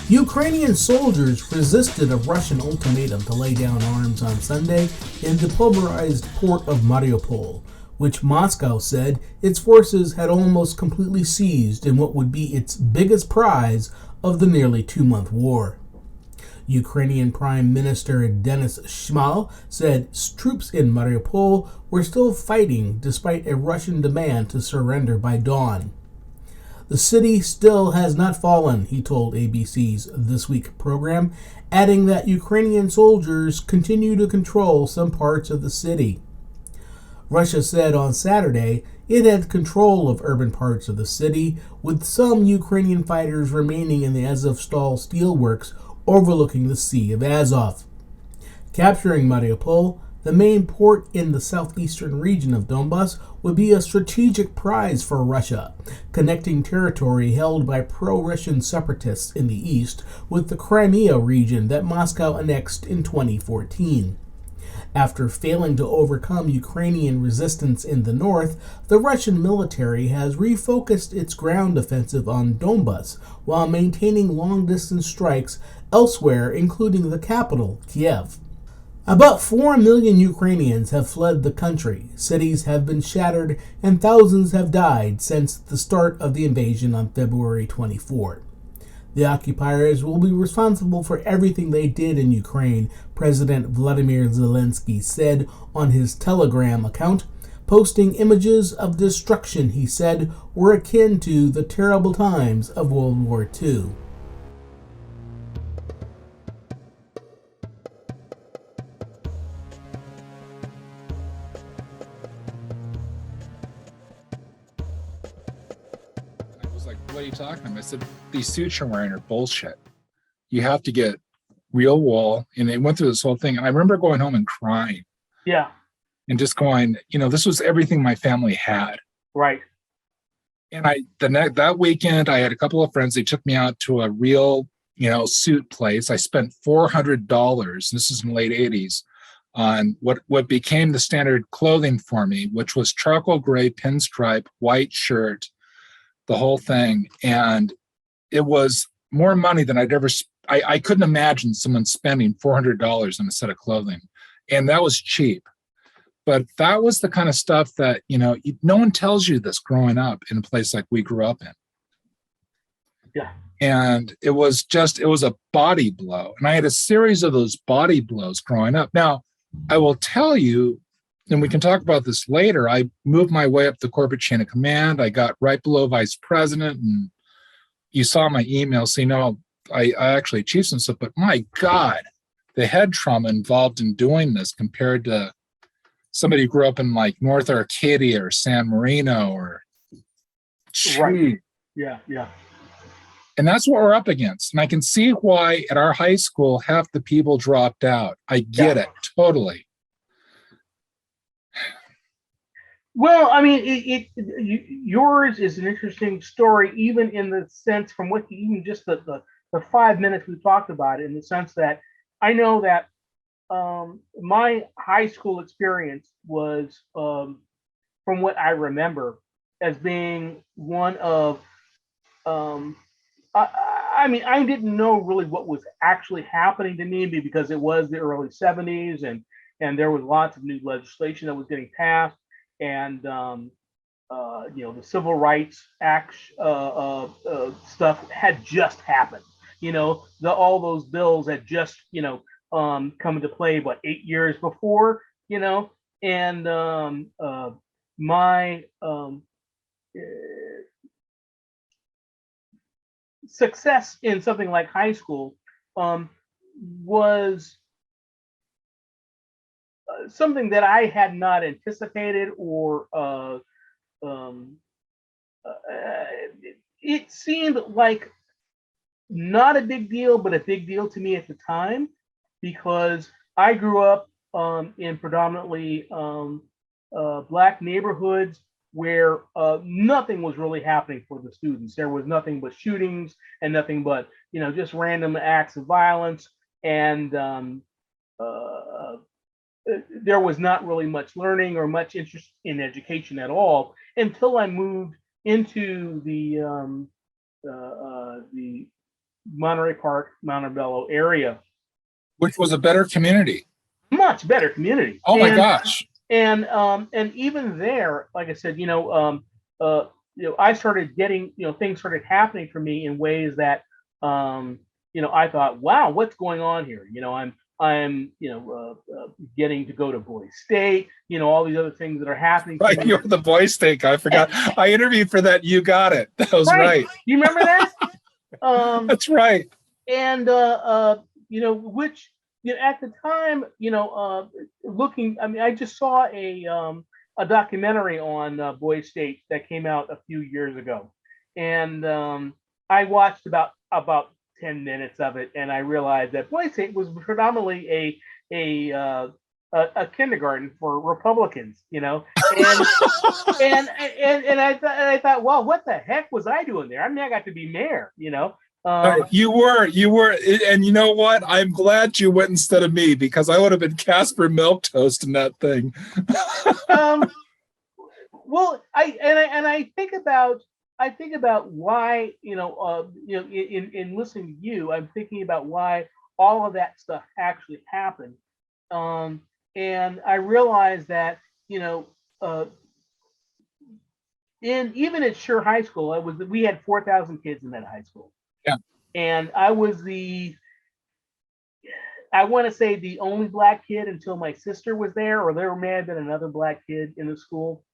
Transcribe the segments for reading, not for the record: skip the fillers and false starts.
Ukrainian soldiers resisted a Russian ultimatum to lay down arms on Sunday in the pulverized port of Mariupol, which Moscow said its forces had almost completely seized in what would be its biggest prize of the nearly 2-month war. Ukrainian Prime Minister Denis Shmyhal said troops in Mariupol were still fighting despite a Russian demand to surrender by dawn. The city still has not fallen, he told ABC's This Week program, adding that Ukrainian soldiers continue to control some parts of the city. Russia said on Saturday it had control of urban parts of the city, with some Ukrainian fighters remaining in the Azovstal steelworks overlooking the Sea of Azov. Capturing Mariupol, the main port in the southeastern region of Donbas, would be a strategic prize for Russia, connecting territory held by pro-Russian separatists in the east with the Crimea region that Moscow annexed in 2014. After failing to overcome Ukrainian resistance in the north, the Russian military has refocused its ground offensive on Donbas while maintaining long-distance strikes elsewhere, including the capital, Kiev. About 4 million Ukrainians have fled the country, cities have been shattered, and thousands have died since the start of the invasion on February 24. The occupiers will be responsible for everything they did in Ukraine, President Vladimir Zelensky said on his Telegram account, posting images of destruction he said were akin to the terrible times of World War II. What are you talking about? I said, these suits you're wearing are bullshit. You have to get real wool. And they went through this whole thing. And I remember going home and crying. Yeah. And just going, this was everything my family had. Right. And that weekend, I had a couple of friends. They took me out to a real, suit place. I spent $400. This is in the late 80s on what became the standard clothing for me, which was charcoal gray pinstripe, white shirt, the whole thing. And it was more money than I'd ever, I couldn't imagine someone spending $400 on a set of clothing. And that was cheap. But that was the kind of stuff that, no one tells you this growing up in a place like we grew up in. Yeah. And it was a body blow. And I had a series of those body blows growing up. Now, I will tell you, and we can talk about this later, I moved my way up the corporate chain of command. I got right below vice president, and you saw my email, so I actually achieved some stuff, but my God, the head trauma involved in doing this compared to somebody who grew up in like North Arcadia or San Marino or right. Yeah. And that's what we're up against. And I can see why at our high school half the people dropped out. I get it totally. Well, I mean, yours is an interesting story, even in the sense from what even just the 5 minutes we talked about it, in the sense that I know that my high school experience was, from what I remember, as being one of, I mean, I didn't know really what was actually happening to me because it was the early 70s and there was lots of new legislation that was getting passed. And the Civil Rights Act stuff had just happened. All those bills had just come into play 8 years before. And my success in something like high school was something that I had not anticipated, or it seemed like not a big deal, but a big deal to me at the time, because I grew up in predominantly Black neighborhoods where nothing was really happening for the students. There was nothing but shootings and nothing but just random acts of violence, and there was not really much learning or much interest in education at all until I moved into the Monterey Park, Montebello area. Which was a better community. Much better community. Oh my gosh. And even there, like I said, I started getting, things started happening for me in ways that, I thought, wow, what's going on here? I'm getting to go to Boise State, all these other things that are happening. Right, you're the Boise State guy. I forgot. I interviewed for that. You got it. That was right. You remember that? That's right. And which at the time, looking, I mean, I just saw a documentary on Boise State that came out a few years ago, and I watched about 10 minutes of it, and I realized that Boise State was predominantly a kindergarten for Republicans, and I thought, well, what the heck was I doing there? I mean, I got to be mayor, You were, and you know what? I'm glad you went instead of me, because I would have been Casper Milquetoast in that thing. Well, I think about why, in listening to you, I'm thinking about why all of that stuff actually happened, and I realized that, even at Sure High School, we had 4,000 kids in that high school. Yeah. And I was I want to say the only black kid until my sister was there, or there may have been another black kid in the school.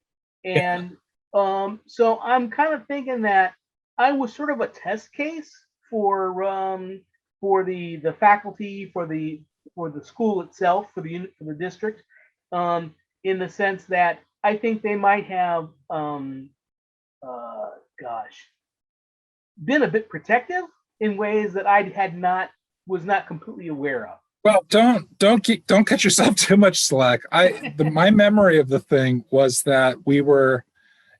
And so I'm kind of thinking that I was sort of a test case for the faculty, for the school itself, for the district, in the sense that I think they might have been a bit protective in ways that I was not completely aware of. Well, don't cut yourself too much slack. My memory of the thing was that we were,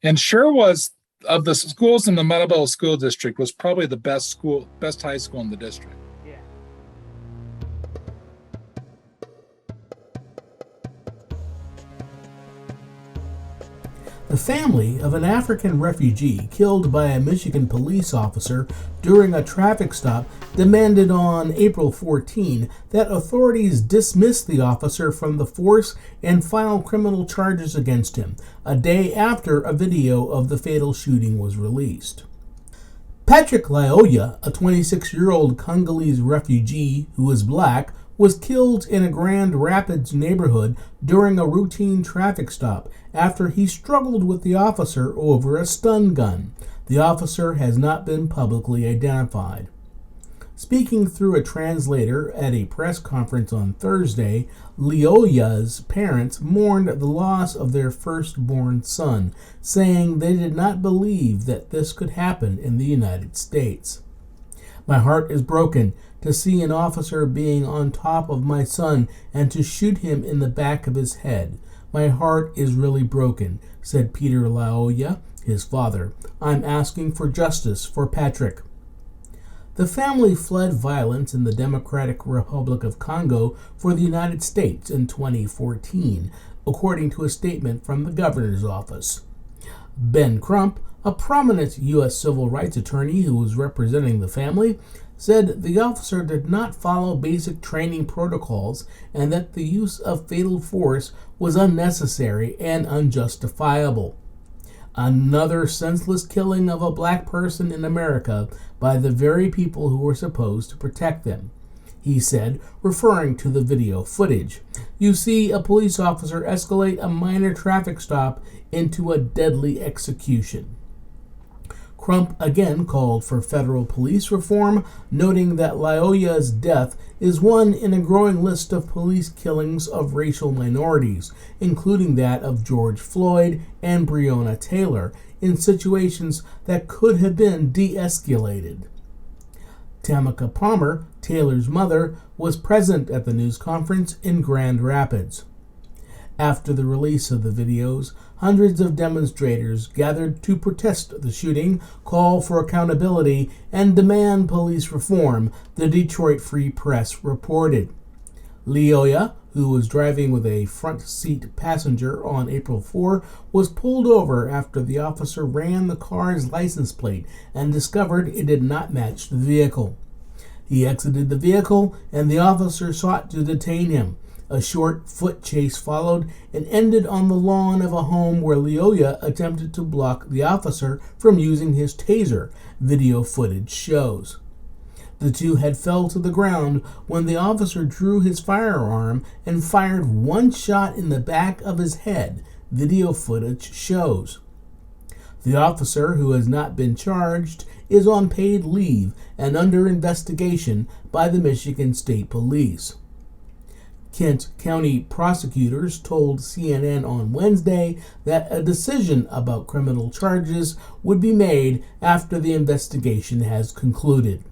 and Sure was, of the schools in the Montebello School District, was probably the best high school in the district. Yeah. The family of an African refugee killed by a Michigan police officer during a traffic stop demanded on April 14 that authorities dismiss the officer from the force and file criminal charges against him, a day after a video of the fatal shooting was released. Patrick Lyoya, a 26-year-old Congolese refugee who is black, was killed in a Grand Rapids neighborhood during a routine traffic stop after he struggled with the officer over a stun gun. The officer has not been publicly identified. Speaking through a translator at a press conference on Thursday, Lyoya's parents mourned the loss of their firstborn son, saying they did not believe that this could happen in the United States. My heart is broken to see an officer being on top of my son and to shoot him in the back of his head. My heart is really broken, said Peter Lyoya, his father. I'm asking for justice for Patrick. The family fled violence in the Democratic Republic of Congo for the United States in 2014, according to a statement from the governor's office. Ben Crump, a prominent U.S. civil rights attorney who was representing the family, said the officer did not follow basic training protocols and that the use of fatal force was unnecessary and unjustifiable. Another senseless killing of a black person in America by the very people who were supposed to protect them, he said, referring to the video footage. You see a police officer escalate a minor traffic stop into a deadly execution. Crump again called for federal police reform, noting that Lyoya's death is one in a growing list of police killings of racial minorities, including that of George Floyd and Breonna Taylor, in situations that could have been de-escalated. Tamika Palmer, Taylor's mother, was present at the news conference in Grand Rapids. After the release of the videos, hundreds of demonstrators gathered to protest the shooting, call for accountability, and demand police reform, the Detroit Free Press reported. Lyoya, who was driving with a front seat passenger on April 4, was pulled over after the officer ran the car's license plate and discovered it did not match the vehicle. He exited the vehicle, and the officer sought to detain him. A short foot chase followed and ended on the lawn of a home where Lyoya attempted to block the officer from using his taser, video footage shows. The two had fell to the ground when the officer drew his firearm and fired one shot in the back of his head, video footage shows. The officer, who has not been charged, is on paid leave and under investigation by the Michigan State Police. Kent County prosecutors told CNN on Wednesday that a decision about criminal charges would be made after the investigation has concluded.